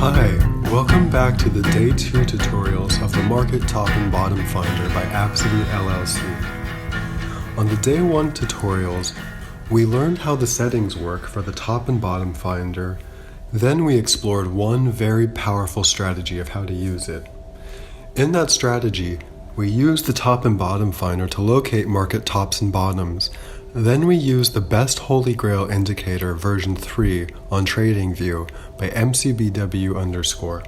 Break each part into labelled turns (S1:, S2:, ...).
S1: Hi, welcome back to the Day 2 tutorials of the Market Top and Bottom Finder by Absidy LLC. On the Day 1 tutorials, we learned how the settings work for the Top and Bottom Finder. Then we explored one very powerful strategy of how to use it. In that strategy, we used the Top and Bottom Finder to locate market tops and bottoms. Then we used the Best Holy Grail Indicator version 3 on TradingView by MCBW_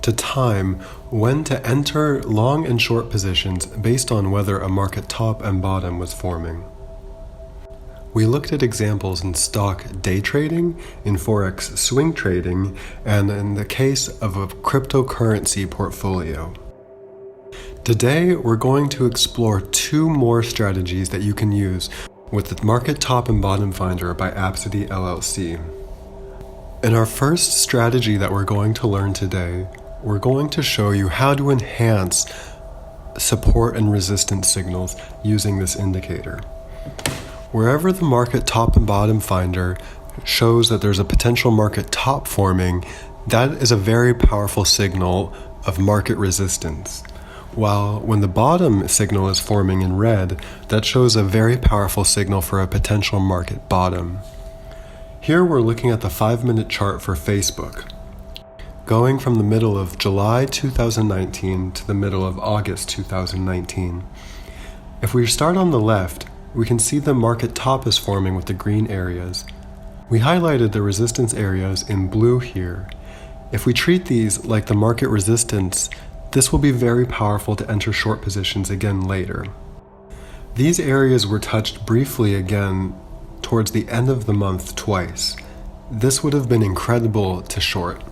S1: to time when to enter long and short positions based on whether a market top and bottom was forming. We looked at examples in stock day trading, in forex swing trading, and in the case of a cryptocurrency portfolio. Today, we're going to explore two more strategies that you can use with the Market Top and Bottom Finder by Absidy LLC. In our first strategy that we're going to learn today, we're going to show you how to enhance support and resistance signals using this indicator. Wherever the Market Top and Bottom Finder shows that there's a potential market top forming, that is a very powerful signal of market resistance. While when the bottom signal is forming in red, that shows a very powerful signal for a potential market bottom. Here we're looking at the 5-minute chart for Facebook, going from the middle of July 2019 to the middle of August 2019. If we start on the left, we can see the market top is forming with the green areas. We highlighted the resistance areas in blue here. If we treat these like the market resistance, this will be very powerful to enter short positions again later. These areas were touched briefly again towards the end of the month twice. This would have been incredible to short.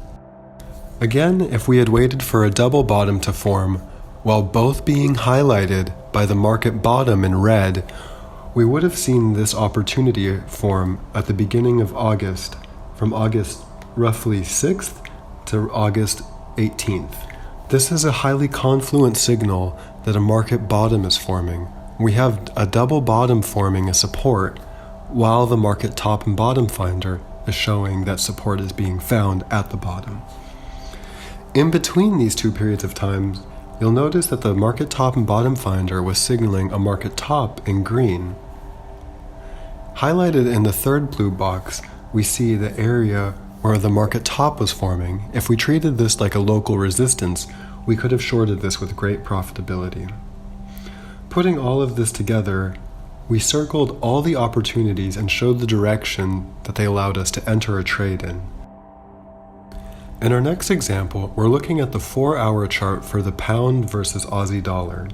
S1: Again, if we had waited for a double bottom to form, while both being highlighted by the market bottom in red, we would have seen this opportunity form at the beginning of August, from August roughly 6th to August 18th. This is a highly confluent signal that a market bottom is forming. We have a double bottom forming a support, while the market top and bottom finder is showing that support is being found at the bottom. In between these two periods of time, you'll notice that the market top and bottom finder was signaling a market top in green. Highlighted in the third blue box, we see the area where the market top was forming. If we treated this like a local resistance, we could have shorted this with great profitability. Putting all of this together, we circled all the opportunities and showed the direction that they allowed us to enter a trade in. In our next example, we're looking at the 4-hour chart for the pound versus Aussie dollar.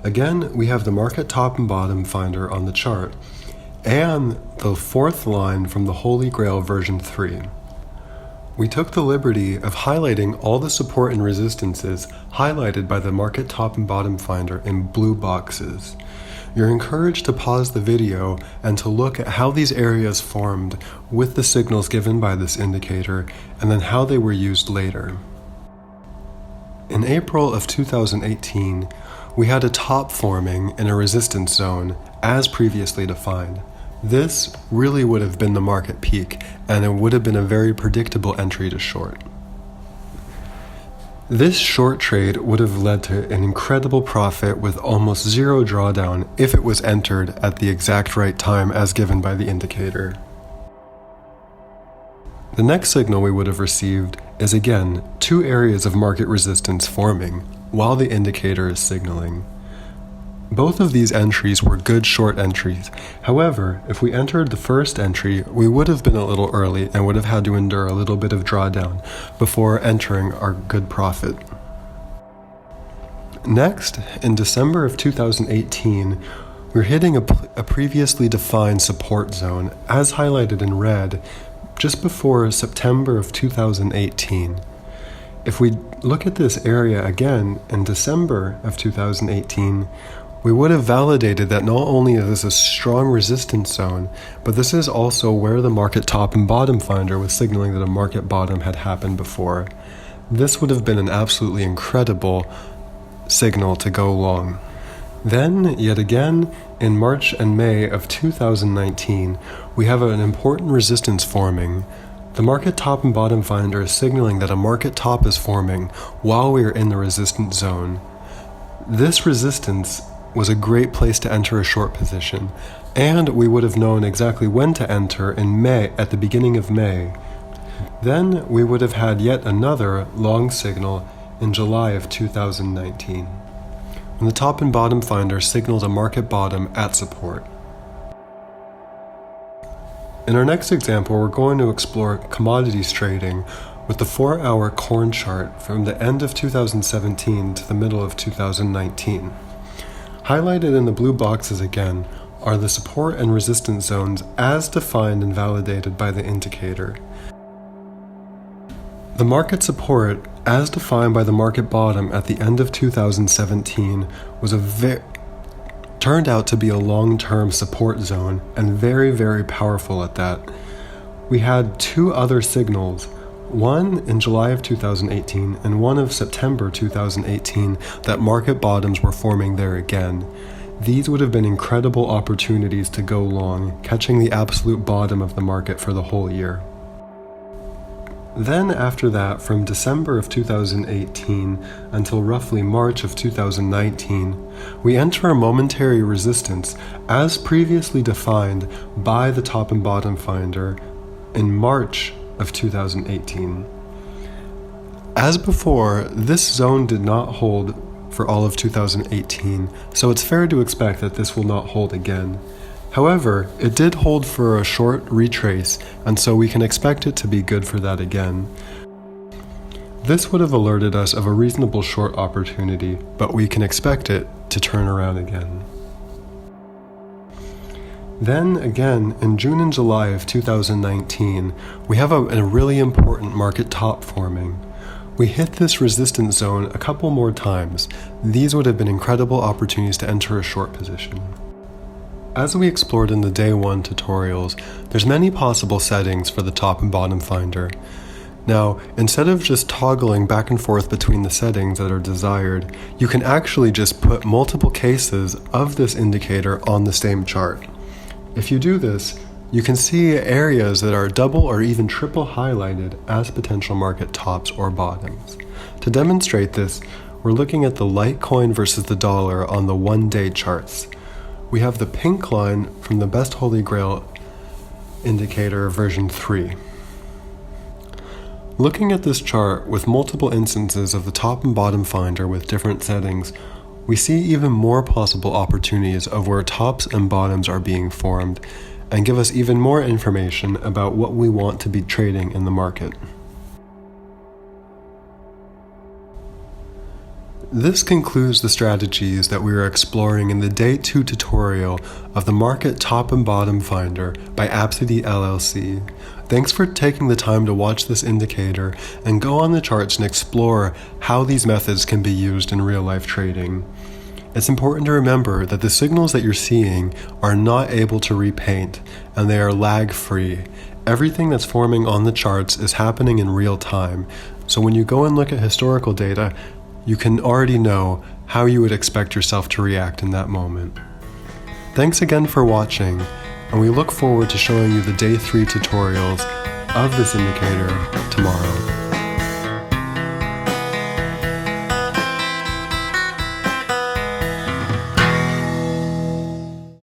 S1: Again, we have the market top and bottom finder on the chart, and the fourth line from the Holy Grail version 3. We took the liberty of highlighting all the support and resistances highlighted by the market top and bottom finder in blue boxes. You're encouraged to pause the video and to look at how these areas formed with the signals given by this indicator and then how they were used later. In April of 2018, we had a top forming in a resistance zone as previously defined. This really would have been the market peak, and it would have been a very predictable entry to short. This short trade would have led to an incredible profit with almost zero drawdown if it was entered at the exact right time as given by the indicator. The next signal we would have received is again two areas of market resistance forming while the indicator is signaling. Both of these entries were good short entries. However, if we entered the first entry, we would have been a little early and would have had to endure a little bit of drawdown before entering our good profit. Next, in December of 2018, we're hitting a previously defined support zone, as highlighted in red, just before September of 2018. If we look at this area again in December of 2018, we would have validated that not only is this a strong resistance zone, but this is also where the market top and bottom finder was signaling that a market bottom had happened before. This would have been an absolutely incredible signal to go long. Then, yet again, in March and May of 2019, we have an important resistance forming. The market top and bottom finder is signaling that a market top is forming while we are in the resistance zone. This resistance was a great place to enter a short position, and we would have known exactly when to enter in May, at the beginning of May. Then we would have had yet another long signal in July of 2019, when the top and bottom finder signaled a market bottom at support. In our next example, we're going to explore commodities trading with the 4-hour corn chart from the end of 2017 to the middle of 2019. Highlighted in the blue boxes again are the support and resistance zones as defined and validated by the indicator. The market support, as defined by the market bottom at the end of 2017, turned out to be a long-term support zone, and very, very powerful at that. We had two other signals, one in July of 2018 and one of September 2018, that market bottoms were forming there again. These would have been incredible opportunities to go long, catching the absolute bottom of the market for the whole year. Then after that, from December of 2018 until roughly March of 2019, we enter a momentary resistance as previously defined by the top and bottom finder in March of 2018. As before, this zone did not hold for all of 2018, so it's fair to expect that this will not hold again. However, it did hold for a short retrace, and so we can expect it to be good for that again. This would have alerted us of a reasonable short opportunity, but we can expect it to turn around again. Then again, in June and July of 2019, we have a really important market top forming. We hit this resistance zone a couple more times. These would have been incredible opportunities to enter a short position. As we explored in the day one tutorials, there's many possible settings for the top and bottom finder. Now, instead of just toggling back and forth between the settings that are desired, you can actually just put multiple cases of this indicator on the same chart. If you do this, you can see areas that are double or even triple highlighted as potential market tops or bottoms. To demonstrate this, we're looking at the Litecoin versus the dollar on the one-day charts. We have the pink line from the Best Holy Grail indicator version 3. Looking at this chart with multiple instances of the top and bottom finder with different settings, we see even more possible opportunities of where tops and bottoms are being formed, and give us even more information about what we want to be trading in the market. This concludes the strategies that we are exploring in the Day 2 tutorial of the Market Top and Bottom Finder by Absidy LLC. Thanks for taking the time to watch this indicator and go on the charts and explore how these methods can be used in real-life trading. It's important to remember that the signals that you're seeing are not able to repaint, and they are lag-free. Everything that's forming on the charts is happening in real time, so when you go and look at historical data, you can already know how you would expect yourself to react in that moment. Thanks again for watching, and we look forward to showing you the Day 3 tutorials of this indicator tomorrow.